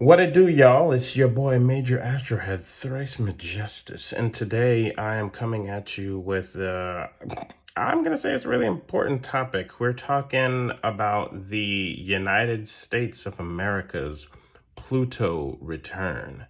What it do, y'all? It's your boy Major Astrohead, thrice majestus, and today I am coming at you with I'm gonna say it's a really important topic. We're talking about the United States of America's Pluto return.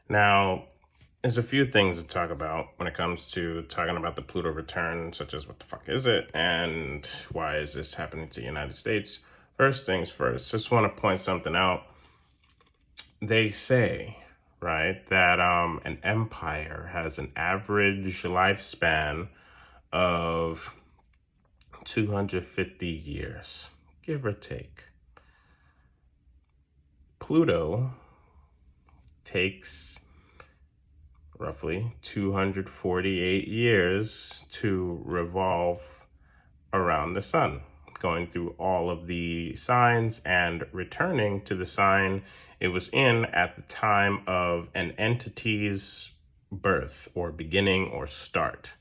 Now, there's a few things to talk about when it comes to talking about the Pluto return, such as what the fuck is it and why is this happening to the United States? First things first, just want to point something out. They say, right, that an empire has an average lifespan of 250 years, give or take. Pluto takes roughly 248 years to revolve around the sun, going through all of the signs and returning to the sign it was in at the time of an entity's birth or beginning or start.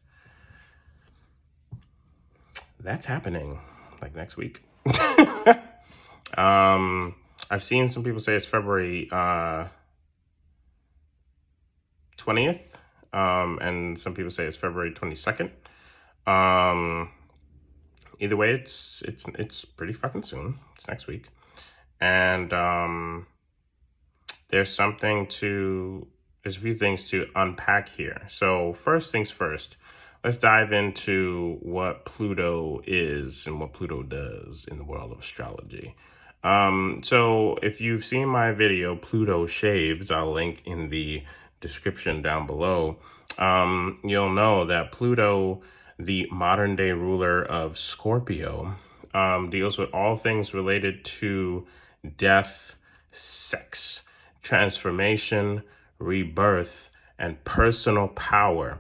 That's happening like next week. I've seen some people say it's February 20th, and some people say it's February 22nd. Either way, it's pretty fucking soon. It's next week. And there's a few things to unpack here. So first things first, let's dive into what Pluto is and what Pluto does in the world of astrology. So if you've seen my video, Pluto Shaves, I'll link in the description down below, you'll know that Pluto, the modern day ruler of Scorpio, deals with all things related to death, sex, transformation, rebirth, and personal power.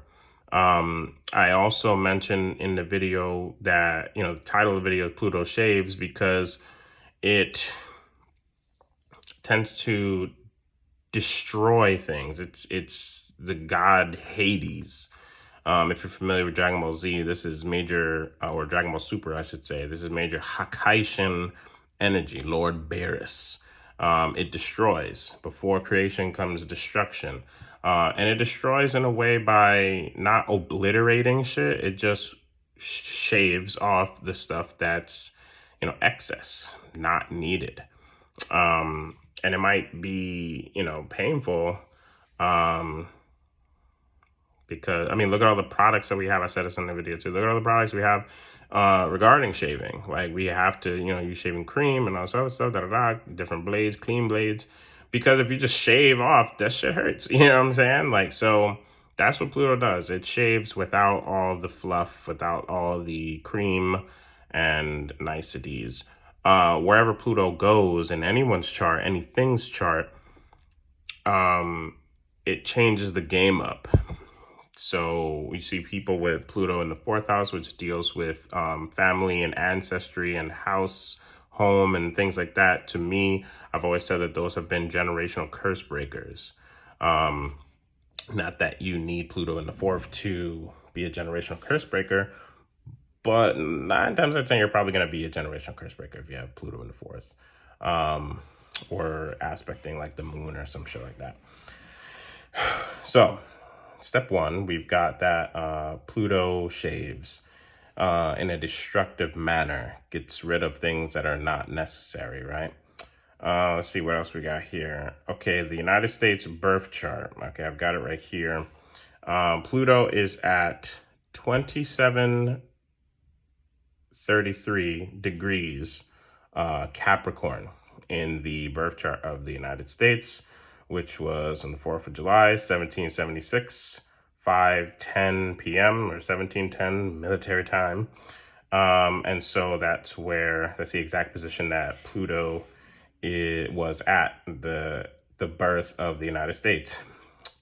I also mentioned in the video that, the title of the video is Pluto Shaves because it tends to destroy things. It's the god Hades. If you're familiar with Dragon Ball Z, this is major, or Dragon Ball Super, I should say. This is major Hakkaian energy, Lord Beerus. It destroys. Before creation comes destruction. And it destroys in a way by not obliterating shit. It just shaves off the stuff that's, excess, not needed. And it might be, painful. Because, look at all the products that we have. I said this in the video too. Look at all the products we have regarding shaving. Like we have to, use shaving cream and all this other stuff, different blades, clean blades. Because if you just shave off, that shit hurts. You know what I'm saying? Like, so that's what Pluto does. It shaves without all the fluff, without all the cream and niceties. Wherever Pluto goes in anyone's chart, anything's chart, it changes the game up. So we see people with Pluto in the 4th house, which deals with family and ancestry and house, home, and things like that. To me, I've always said that those have been generational curse breakers. Not that you need Pluto in the 4th to be a generational curse breaker, but 9 times out of 10, you're probably going to be a generational curse breaker if you have Pluto in the 4th, or aspecting like the moon or some shit like that. So step 1, we've got that Pluto shaves in a destructive manner, gets rid of things that are not necessary, right? Let's see what else we got here. Okay, the United States birth chart. Okay, I've got it right here. Pluto is at 2733 degrees Capricorn in the birth chart of the United States, which was on the 4th of July, 1776, 5:10 p.m. or 1710 military time. And so that's the exact position that Pluto was at the birth of the United States.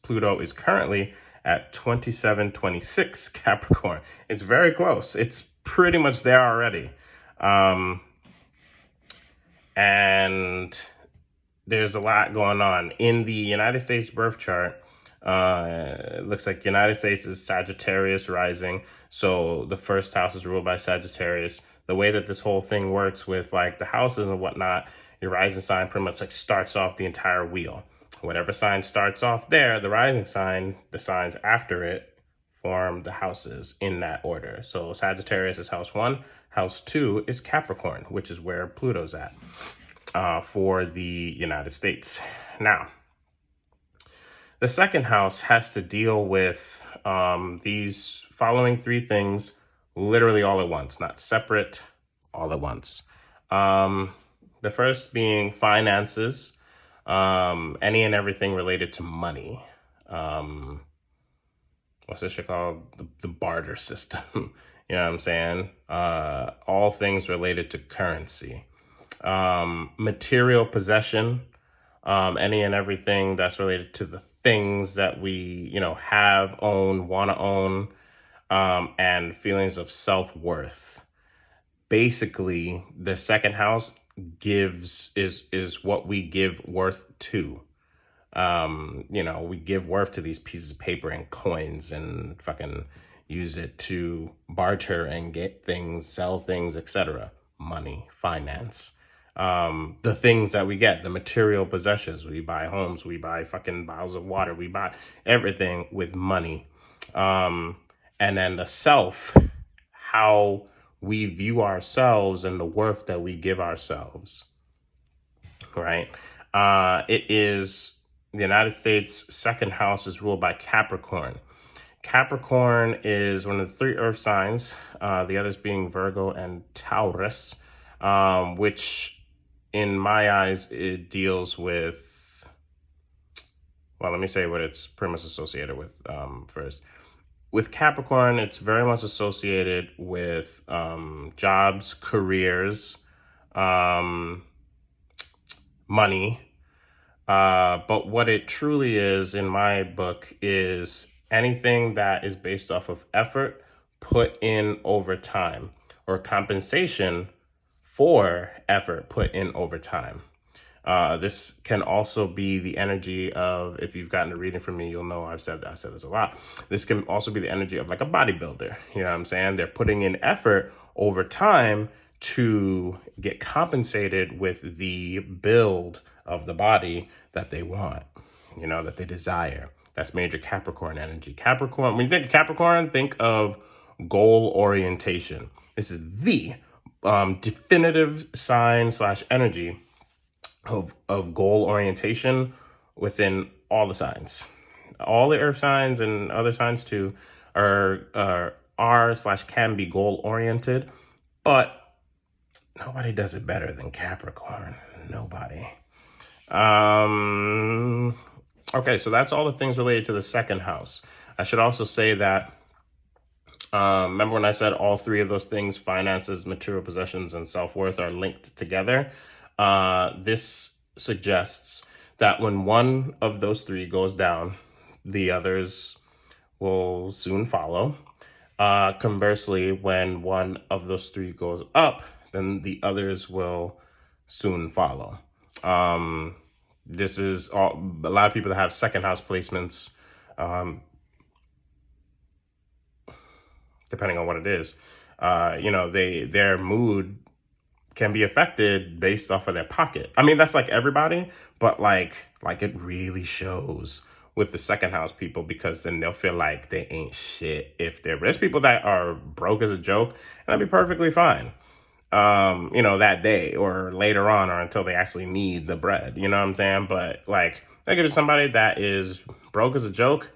Pluto is currently at 2726 Capricorn. It's very close. It's pretty much there already. And there's a lot going on in the United States birth chart. It looks like the United States is Sagittarius rising. So the 1st house is ruled by Sagittarius. The way that this whole thing works with like the houses and whatnot, Your rising sign pretty much like starts off the entire wheel. Whatever sign starts off there, the rising sign, the signs after it form the houses in that order. So Sagittarius is house 1. House 2 is Capricorn, which is where Pluto's at for the United States. Now, the second house has to deal with these following 3 things literally all at once, not separate, all at once. The first being finances, any and everything related to money. What's this shit called? The barter system. You know what I'm saying? All things related to currency. Material possession, any and everything that's related to the things that we, have, own, want to own, and feelings of self-worth. Basically, the second house is what we give worth to. We give worth to these pieces of paper and coins and fucking use it to barter and get things, sell things, etc. Money, finance. The things that we get, the material possessions. We buy homes, we buy fucking bottles of water, we buy everything with money. And then the self, how we view ourselves and the worth that we give ourselves, right? It is the United States' second house is ruled by Capricorn. Capricorn is one of the 3 earth signs, the others being Virgo and Taurus, which in my eyes, it deals with, well, let me say what it's pretty much associated with first. With Capricorn, it's very much associated with jobs, careers, money. But what it truly is, in my book, is anything that is based off of effort put in over time, or compensation for effort put in over time. This can also be the energy of, if you've gotten a reading from me, you'll know I said this a lot. This can also be the energy of like a bodybuilder. You know what I'm saying? They're putting in effort over time to get compensated with the build of the body that they want, that they desire. That's major Capricorn energy. Capricorn, when you think of Capricorn, think of goal orientation. This is the definitive sign / energy of goal orientation within all the signs. All the earth signs and other signs too are / can be goal oriented, but nobody does it better than Capricorn. Nobody. Okay, so that's all the things related to the second house. I should also say that remember when I said all 3 of those things, finances, material possessions, and self-worth, are linked together? This suggests that when one of those 3 goes down, the others will soon follow. Conversely, when one of those 3 goes up, then the others will soon follow. This is a lot of people that have second house placements, depending on what it is, their mood can be affected based off of their pocket. I mean, that's like everybody, but like it really shows with the second house people, because then they'll feel like they ain't shit if there's people that are broke as a joke, and that'd be perfectly fine. That day or later on, or until they actually need the bread, you know what I'm saying? But like, think of somebody that is broke as a joke,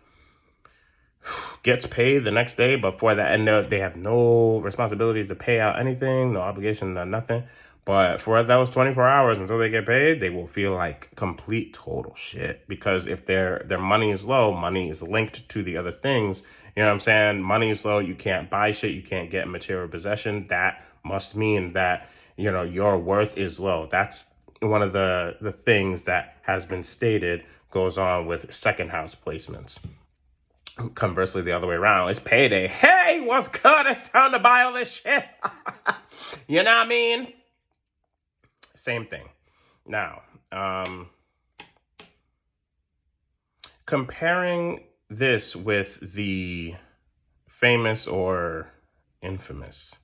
gets paid the next day, but for that, and they have no responsibilities to pay out anything, no obligation, no nothing. But for those 24 hours until they get paid, they will feel like complete total shit, because if their money is low, money is linked to the other things. You know what I'm saying? Money is low, you can't buy shit, you can't get material possession. That must mean that, your worth is low. That's one of the things that has been stated goes on with second house placements. Conversely, the other way around, it's payday. Hey, what's good? It's time to buy all this shit. You know what I mean? Same thing. Now, comparing this with the famous or infamous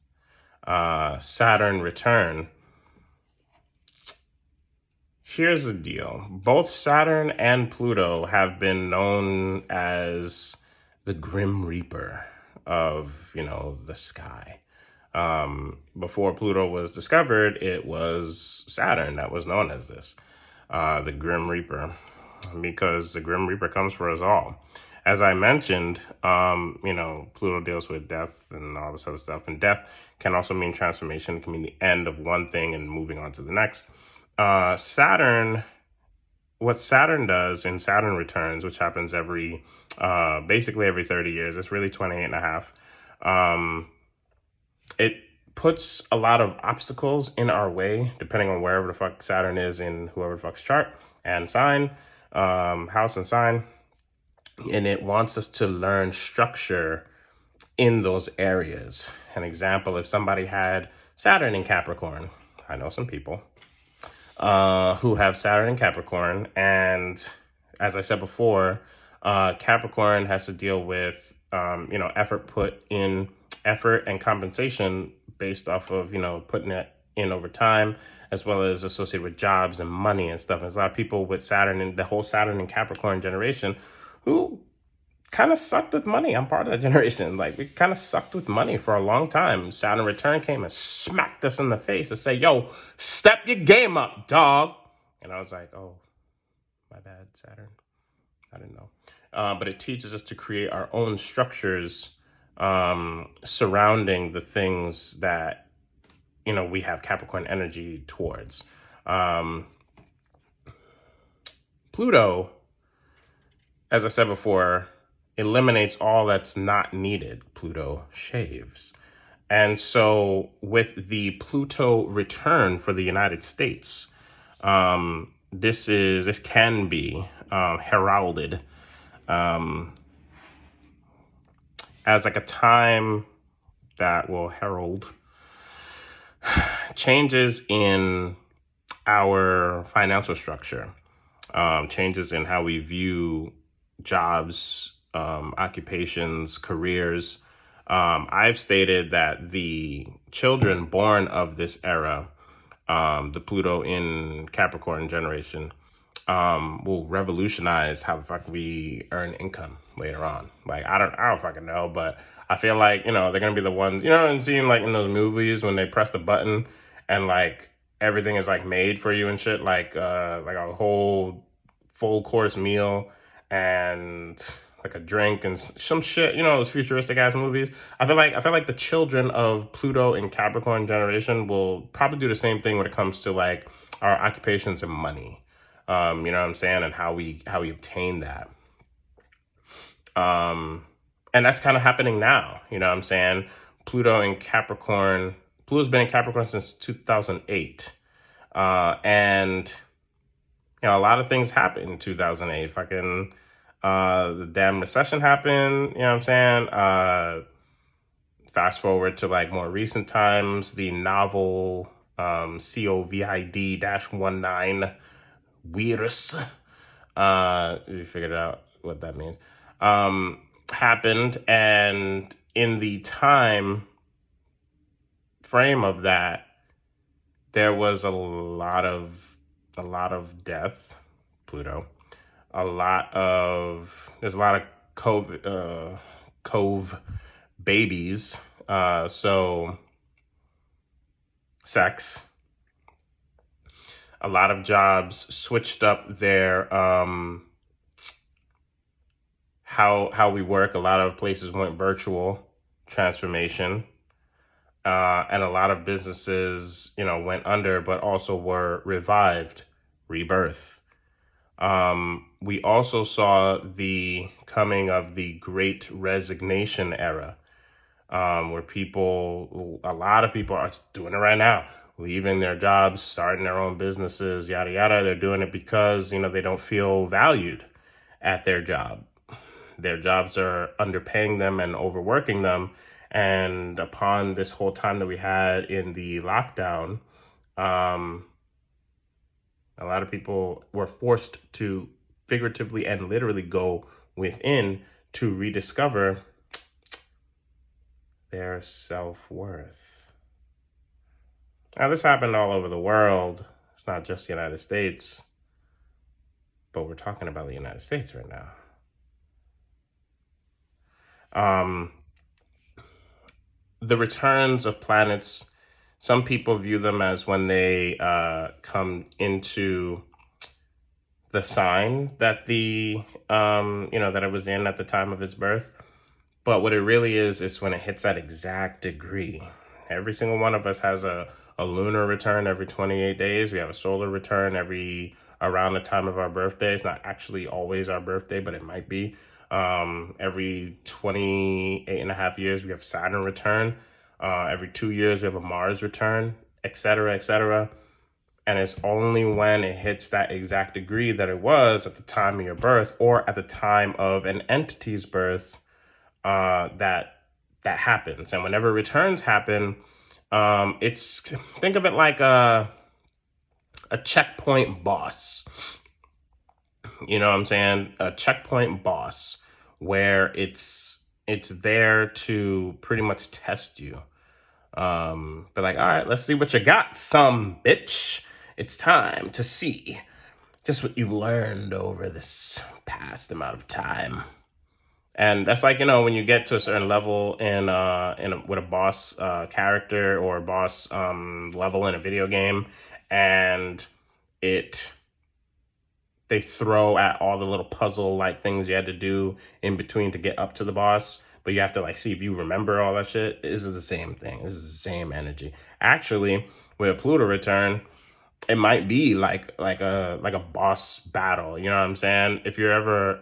Saturn return, Here's the deal. Both Saturn and Pluto have been known as the Grim Reaper of, the sky. Before Pluto was discovered, it was Saturn that was known as this, the Grim Reaper, because the Grim Reaper comes for us all. As I mentioned, Pluto deals with death and all this other stuff, and death can also mean transformation. It can mean the end of one thing and moving on to the next. Saturn, what Saturn does in Saturn Returns, which happens basically every 30 years, it's really 28 and a half. It puts a lot of obstacles in our way, depending on wherever the fuck Saturn is in whoever the fuck's chart and sign, house and sign. And it wants us to learn structure in those areas. An example, if somebody had Saturn in Capricorn, I know some people who have Saturn in Capricorn, and as I said before, Capricorn has to deal with effort and compensation based off of putting it in over time, as well as associated with jobs and money and stuff. There's a lot of people with Saturn and the whole Saturn and Capricorn generation who kind of sucked with money. I'm part of that generation. Like, we kind of sucked with money for a long time. Saturn Return came and smacked us in the face and said, yo, step your game up, dog. And I was like, oh, my bad, Saturn. I didn't know. But it teaches us to create our own structures surrounding the things that, we have Capricorn energy towards. Pluto, as I said before, eliminates all that's not needed. Pluto shaves. And so with the Pluto return for the United States, this can be heralded as like a time that will herald changes in our financial structure, changes in how we view jobs, occupations, careers. I've stated that the children born of this era, the Pluto in Capricorn generation, will revolutionize how the fuck we earn income later on. Like, I don't fucking know, but I feel like, they're gonna be the ones, and seeing like in those movies when they press the button and like everything is like made for you and shit, like a whole full course meal and like a drink and some shit, those futuristic ass movies. I feel like the children of Pluto and Capricorn generation will probably do the same thing when it comes to like our occupations and money. You know what I'm saying? And how we obtain that. And that's kind of happening now. You know what I'm saying? Pluto's been in Capricorn since 2008. And, a lot of things happened in 2008. Fucking, the damn recession happened. You know what I'm saying? Fast forward to like more recent times, the novel, COVID-19 virus, you figured out what that means, happened, and in the time frame of that, there was a lot of death, Pluto, there's a lot of cove babies, so sex. A lot of jobs switched up their how we work. A lot of places went virtual transformation, and a lot of businesses, went under, but also were revived, rebirth. We also saw the coming of the Great Resignation era, where a lot of people are doing it right now, leaving their jobs, starting their own businesses, yada, yada. They're doing it because, they don't feel valued at their job. Their jobs are underpaying them and overworking them. And upon this whole time that we had in the lockdown, a lot of people were forced to figuratively and literally go within to rediscover their self-worth. Now, this happened all over the world. It's not just the United States, but we're talking about the United States right now. The returns of planets, some people view them as when they come into the sign that that it was in at the time of its birth. But what it really is when it hits that exact degree. Every single one of us has a lunar return every 28 days. We have a solar return around the time of our birthday. It's not actually always our birthday, but it might be. Every 28 and a half years, we have Saturn return. Every 2 years, we have a Mars return, et cetera, et cetera. And it's only when it hits that exact degree that it was at the time of your birth or at the time of an entity's birth that happens. And whenever returns happen, think of it like a checkpoint boss. You know what I'm saying? A checkpoint boss where it's there to pretty much test you. But like, all right, let's see what you got, some bitch. It's time to see just what you've learned over this past amount of time. And that's like, when you get to a certain level with a boss character or a boss level in a video game, and they throw at all the little puzzle like things you had to do in between to get up to the boss, but you have to like see if you remember all that shit. This is the same thing. This is the same energy. Actually, with a Pluto return, it might be like a boss battle. You know what I'm saying? If you're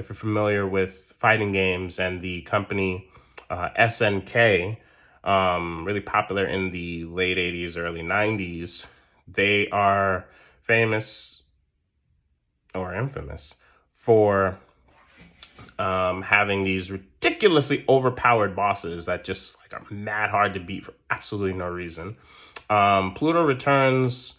familiar with fighting games and the company SNK, really popular in the late 80s, early 90s, they are famous or infamous for having these ridiculously overpowered bosses that just like are mad hard to beat for absolutely no reason. Pluto returns.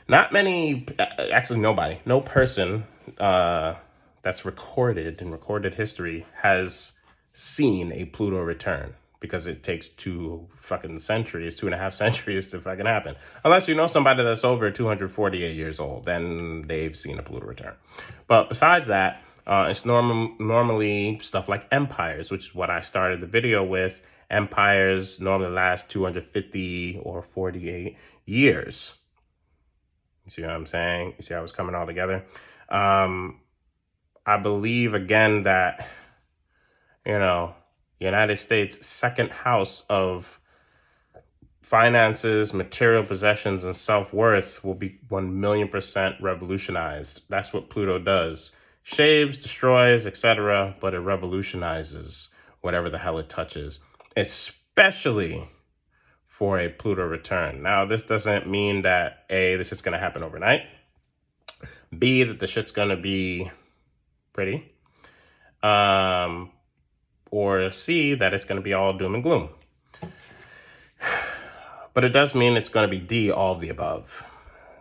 Not many, actually nobody, no person that's recorded in recorded history has seen a Pluto return, because it takes 2.5 centuries to fucking happen. Unless you know somebody that's over 248 years old, then they've seen a Pluto return. But besides that, it's normally stuff like empires, which is what I started the video with. Empires normally last 250 or 48 years. You see what I'm saying? You see how it's coming all together? I believe, again, that, United States' second house of finances, material possessions, and self-worth will be 1,000,000% revolutionized. That's what Pluto does. Shaves, destroys, etc., but it revolutionizes whatever the hell it touches, especially for a Pluto return. Now, this doesn't mean that A, this is going to happen overnight. B, that the shit's going to be pretty. Or C, that it's going to be all doom and gloom. But it does mean it's going to be D, all of the above.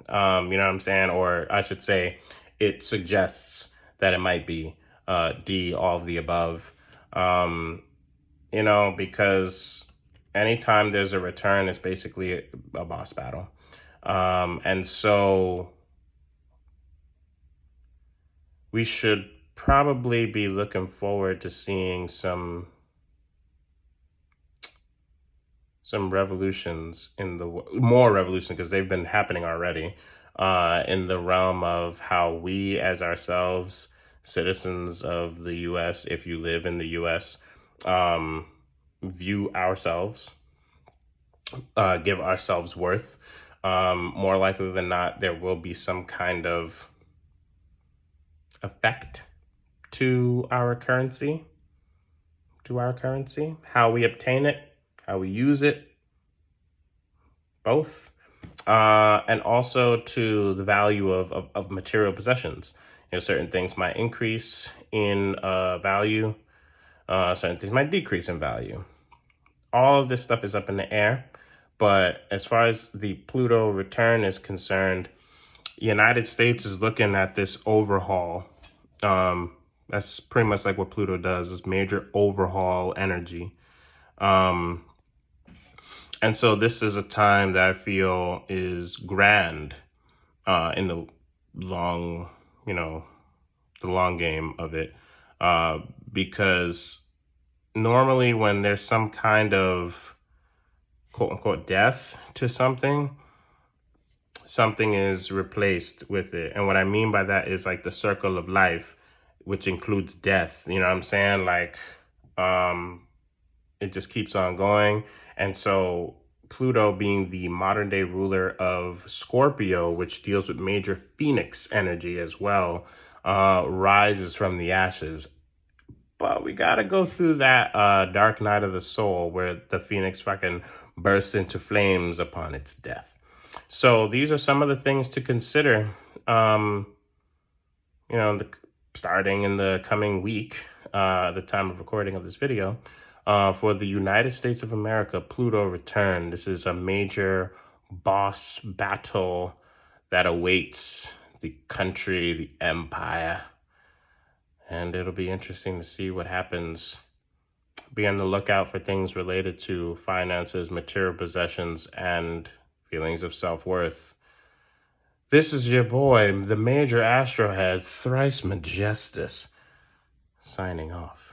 You know what I'm saying? Or I should say, it suggests that it might be D, all of the above. Because anytime there's a return, it's basically a boss battle. And so we should probably be looking forward to seeing some revolutions more revolutions, because they've been happening already, in the realm of how we as ourselves, citizens of the U.S., if you live in the U.S., view ourselves, give ourselves worth. More likely than not, there will be some kind of effect to our currency, how we obtain it, how we use it, both, and also to the value of material possessions. Certain things might increase in value, certain things might decrease in value. All of this stuff is up in the air, but as far as the Pluto return is concerned, the United States is looking at this overhaul. That's pretty much like what Pluto does, is major overhaul energy. And so this is a time that I feel is grand in the long, the long game of it, because normally when there's some kind of quote unquote death to something, something is replaced with it. And what I mean by that is like the circle of life, which includes death. You know what I'm saying? Like, it just keeps on going. And so Pluto, being the modern day ruler of Scorpio, which deals with major phoenix energy as well, rises from the ashes. But we got to go through that dark night of the soul where the phoenix fucking bursts into flames upon its death. So these are some of the things to consider, starting in the coming week, the time of recording of this video, for the United States of America, Pluto return. This is a major boss battle that awaits the country, the empire. And it'll be interesting to see what happens. Be on the lookout for things related to finances, material possessions, and feelings of self-worth. This is your boy, the Major Astro Head, thrice majestus, signing off.